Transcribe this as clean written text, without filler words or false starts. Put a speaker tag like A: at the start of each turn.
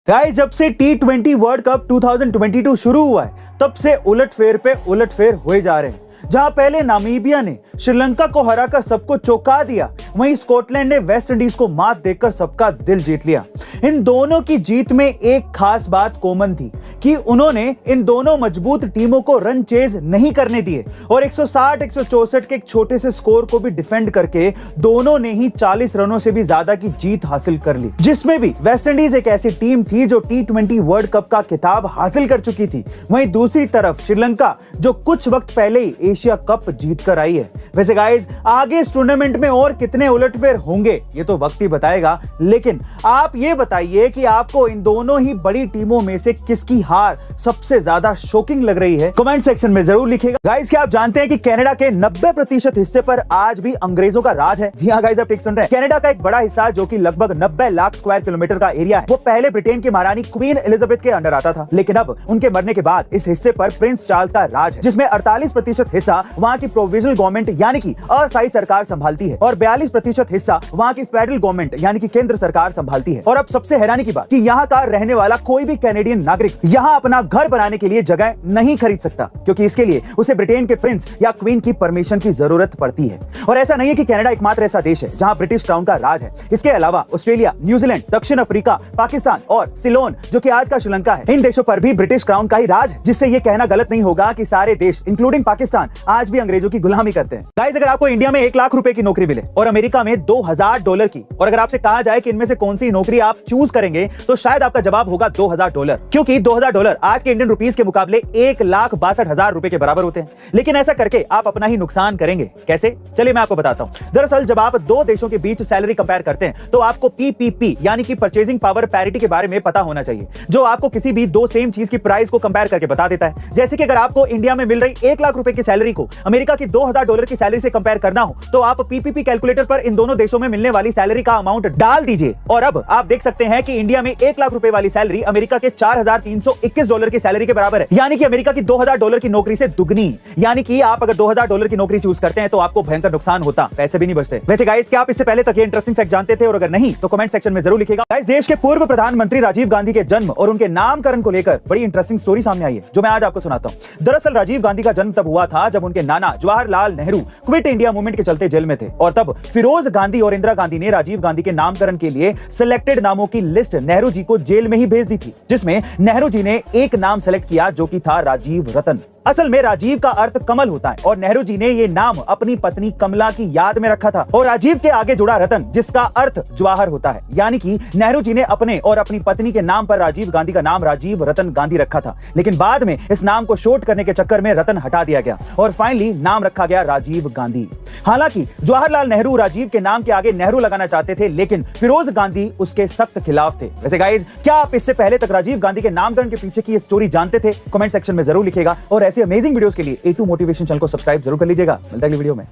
A: Guys, जब से T20 world cup 2022 शुरू हुआ है तब से उलटफेर पे उलटफेर हुए जा रहे हैं। जहां पहले नामीबिया ने श्रीलंका को हराकर सबको चौंका दिया, वहीं स्कॉटलैंड ने वेस्ट इंडीज को मात देकर सबका दिल जीत लिया। इन दोनों की जीत में एक खास बात कॉमन थी कि उन्होंने इन दोनों मजबूत टीमों को रन चेज नहीं करने दिए और 160-164 के एक छोटे से स्कोर को भी डिफेंड करके दोनों ने ही 40 रनों से भी ज्यादा की जीत हासिल कर ली, जिसमें भी वेस्ट इंडीज एक ऐसी टीम थी जो T20 वर्ल्ड कप का खिताब हासिल कर चुकी थी। वहीं दूसरी तरफ श्रीलंका जो कुछ वक्त पहले ही एशिया कप जीत कर आई है। वैसे गाइस, आगे इस टूर्नामेंट में और कितने उलटफेर होंगे ये तो वक्त ही बताएगा, लेकिन आप ये बताइए कि आपको इन दोनों ही बड़ी टीमों में से किसकी हार सबसे ज्यादा शॉकिंग लग रही है? कमेंट सेक्शन में जरूर लिखिएगा। गाइस, क्या आप जानते हैं कि कनाडा के 90% हिस्से पर आज भी अंग्रेजों का राज है? जी हाँ गाइस, आप ठीक सुन रहे हैं। कनाडा का एक बड़ा हिस्सा जो कि लगभग 90 लाख स्क्वायर किलोमीटर का एरिया है, वो पहले ब्रिटेन की महारानी क्वीन एलिजाबेथ के अंडर आता था, लेकिन अब उनके मरने के बाद इस हिस्से पर प्रिंस चार्ल्स का राज है, जिसमें 48% हिस्सा वहाँ की प्रोविजनल गवर्नमेंट यानी कि अस्थायी सरकार संभालती है और 42% हिस्सा वहाँ की फेडरल गवर्नमेंट यानी कि केंद्र सरकार संभालती है। और अब सबसे हैरानी की बात कि यहाँ का रहने वाला कोई भी कैनेडियन नागरिक यहाँ अपना घर बनाने के लिए जगह नहीं खरीद सकता, क्योंकि इसके लिए उसे ब्रिटेन के प्रिंस या क्वीन की परमिशन की जरूरत पड़ती है। और ऐसा नहीं है कि कनाडा एकमात्र ऐसा देश है जहाँ ब्रिटिश क्राउन का राज है। इसके अलावा ऑस्ट्रेलिया, न्यूजीलैंड, दक्षिण अफ्रीका, पाकिस्तान और सिलोन जो कि आज का श्रीलंका है, इन देशों पर भी ब्रिटिश क्राउन का ही राज है, जिससे ये कहना गलत नहीं होगा कि सारे देश इंक्लूडिंग पाकिस्तान आज भी अंग्रेजों की गुलामी करते हैं। गाइस, अगर आपको इंडिया में 1 लाख रुपए की नौकरी मिले और अमेरिका में $2000 की, और अगर आपसे कहा जाए कि इनमें से कौन सी नौकरी आप चूज करेंगे, तो शायद आपका जवाब होगा $2000, क्योंकि $2000 आज के इंडियन रुपीस के मुकाबले 1,62,000 रुपए के बराबर होते हैं। लेकिन ऐसा करके आप अपना ही नुकसान करेंगे। कैसे? चलिए मैं आपको बताता हूं। दरअसल जब आप दो देशों के बीच सैलरी कंपेयर करते हैं तो आपको PPP यानी कि परचेजिंग पावर पैरिटी के बारे में पता होना चाहिए, जो आपको किसी भी दो सेम चीज की प्राइस को कंपेयर करके बता देता है। जैसे कि अगर आपको इंडिया में मिल रही 1 लाख रुपए की सैलरी को अमेरिका की $2000 की सैलरी से कंपेयर करना हो, तो आप PPP कैलकुलेटर पर इन दोनों देशों में मिलने वाली सैलरी का अमाउंट डाल दीजिए और अब आप देख सकते हैं कि इंडिया में 1 लाख रुपए वाली सैलरी अमेरिका के $4321 की सैलरी के बराबर है, यानी कि अमेरिका की $2000 की नौकरी से दुगनी। यानी कि आप अगर $2000 की नौकरी चूज करते हैं तो आपको भयंकर नुकसान होता, पैसे भी नहीं बचते। वैसे गाइस, क्या आप इससे पहले तक ये इंटरेस्टिंग फैक्ट जानते थे? और अगर नहीं तो कमेंट सेक्शन में जरूर लिखिएगा। गाइस, देश के पूर्व प्रधानमंत्री राजीव गांधी के जन्म और उनके नामकरण को लेकर बड़ी इंटरेस्टिंग स्टोरी सामने आई है, जो मैं आज आपको सुनाता हूं। दरअसल राजीव गांधी का जन्म तब हुआ था जब उनके नाना Jawaharlal Nehru quit India movement के चलते जेल में थे, और तब फिरोज गांधी और इंदिरा गांधी ने राजीव गांधी के नामकरण के लिए सिलेक्टेड नामों की लिस्ट नेहरू जी को जेल में ही भेज दी थी, जिसमें नेहरू जी ने एक नाम सेलेक्ट किया जो कि था राजीव रतन। असल में राजीव का अर्थ कमल होता है और नेहरू जी ने ये नाम अपनी पत्नी कमला की याद में रखा था, और राजीव के आगे जुड़ा रतन जिसका अर्थ जवाहर होता है, यानी कि नेहरू जी ने अपने और अपनी पत्नी के नाम पर राजीव गांधी का नाम राजीव रतन गांधी रखा था। लेकिन बाद में इस नाम को शॉर्ट करने के चक्कर में रतन हटा दिया गया और फाइनली नाम रखा गया राजीव गांधी। हालांकि जवाहरलाल नेहरू राजीव के नाम के आगे नेहरू लगाना चाहते थे, लेकिन फिरोज गांधी उसके सख्त खिलाफ थे। वैसे गाइस, क्या आप इससे पहले तक राजीव गांधी के नामकरण के पीछे की ये स्टोरी जानते थे? कमेंट सेक्शन में जरूर लिखिएगा और ऐसी अमेजिंग वीडियोस के लिए A2 मोटिवेशन चैनल को सब्सक्राइब जरूर कर लीजिएगा। मिलता है अगली वीडियो में।